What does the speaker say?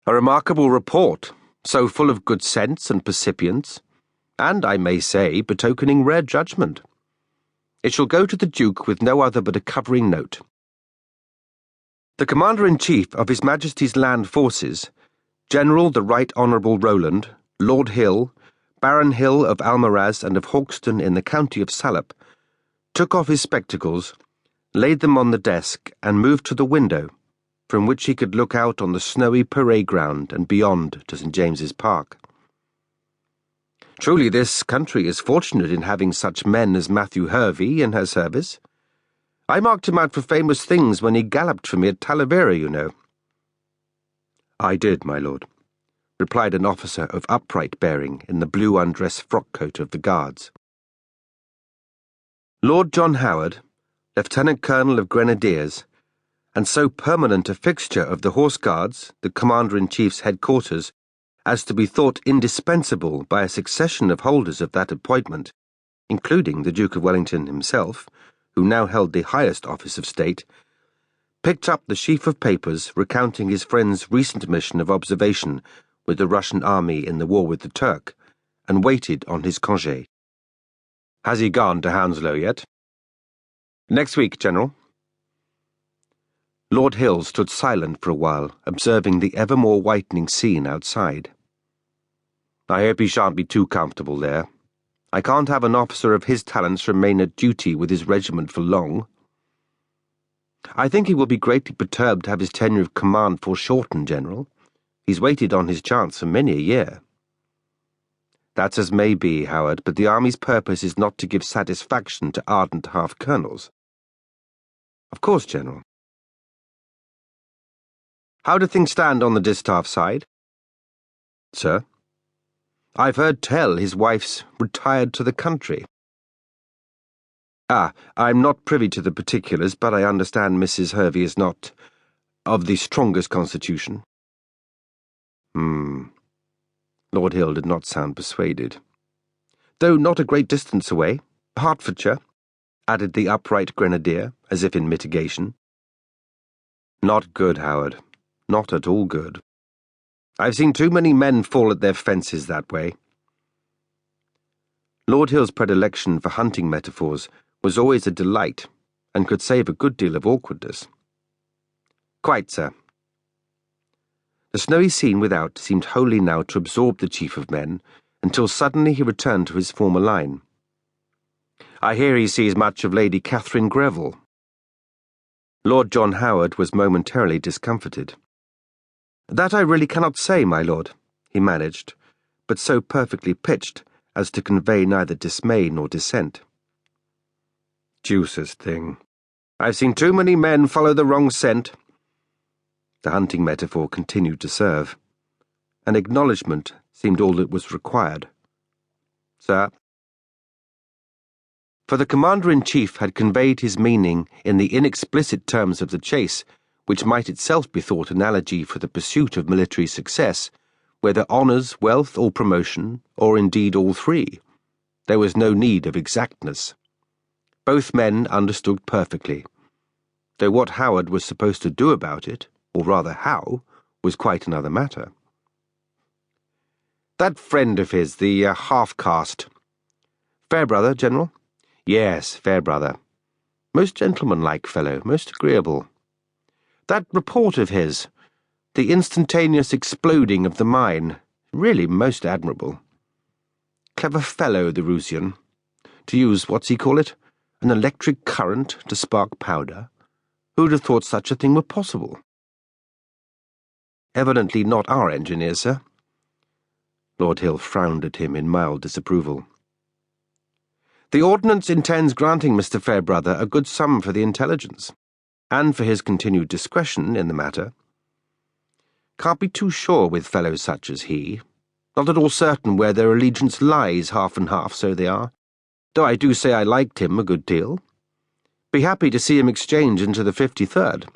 A remarkable report, so full of good sense and percipience, and, I may say, betokening rare judgment. It shall go to the Duke with no other but a covering note. The Commander-in-Chief of His Majesty's Land Forces, General the Right Honourable Rowland, Lord Hill, Baron Hill of Almaraz and of Hawkston in the county of Salop, took off his spectacles, laid them on the desk, and moved to the window, from which he could look out on the snowy parade ground and beyond to St. James's Park. Truly this country is fortunate in having such men as Matthew Hervey in her service. I marked him out for famous things when he galloped for me at Talavera, you know. I did, my lord, replied an officer of upright bearing in the blue undress frock-coat of the Guards. Lord John Howard, Lieutenant-Colonel of Grenadiers, and so permanent a fixture of the Horse Guards, the Commander-in-Chief's headquarters, as to be thought indispensable by a succession of holders of that appointment, including the Duke of Wellington himself, who now held the highest office of state, picked up the sheaf of papers recounting his friend's recent mission of observation with the Russian army in the war with the Turk, and waited on his congé. Has he gone to Hounslow yet? Next week, General. Lord Hill stood silent for a while, observing the ever more whitening scene outside. I hope he shan't be too comfortable there. I can't have an officer of his talents remain at duty with his regiment for long. I think he will be greatly perturbed to have his tenure of command foreshortened, General. He's waited on his chance for many a year. That's as may be, Howard, but the army's purpose is not to give satisfaction to ardent half-colonels. Of course, General. How do things stand on the distaff side? Sir? I've heard tell his wife's retired to the country. I'm not privy to the particulars, but I understand Mrs. Hervey is not of the strongest constitution. Lord Hill did not sound persuaded. Though not a great distance away, Hertfordshire, added the upright grenadier, as if in mitigation. Not good, Howard. Not at all good. I've seen too many men fall at their fences that way. Lord Hill's predilection for hunting metaphors was always a delight, and could save a good deal of awkwardness. Quite, sir. The snowy scene without seemed wholly now to absorb the chief of men, until suddenly he returned to his former line. I hear he sees much of Lady Catherine Greville. Lord John Howard was momentarily discomfited. That I really cannot say, my lord, he managed, but so perfectly pitched as to convey neither dismay nor dissent. Deuce's thing. I've seen too many men follow the wrong scent. The hunting metaphor continued to serve. An acknowledgment seemed all that was required. Sir? For the Commander-in-Chief had conveyed his meaning in the inexplicit terms of the chase, which might itself be thought analogy for the pursuit of military success, whether honours, wealth, or promotion, or indeed all three. There was no need of exactness. Both men understood perfectly, though what Howard was supposed to do about it, or rather how, was quite another matter. That friend of his, the half-caste. Fairbrother, General? Yes, Fairbrother. Most gentlemanlike fellow, most agreeable. That report of his, the instantaneous exploding of the mine, really most admirable. Clever fellow, the Rusian. To use, what's he call it, an electric current to spark powder. Who'd have thought such a thing were possible? Evidently not our engineer, sir. Lord Hill frowned at him in mild disapproval. The Ordnance intends granting Mr. Fairbrother a good sum for the intelligence, and for his continued discretion in the matter. Can't be too sure with fellows such as he. Not at all certain where their allegiance lies, half and half, so they are. Though I do say I liked him a good deal. Be happy to see him exchange into the 53rd.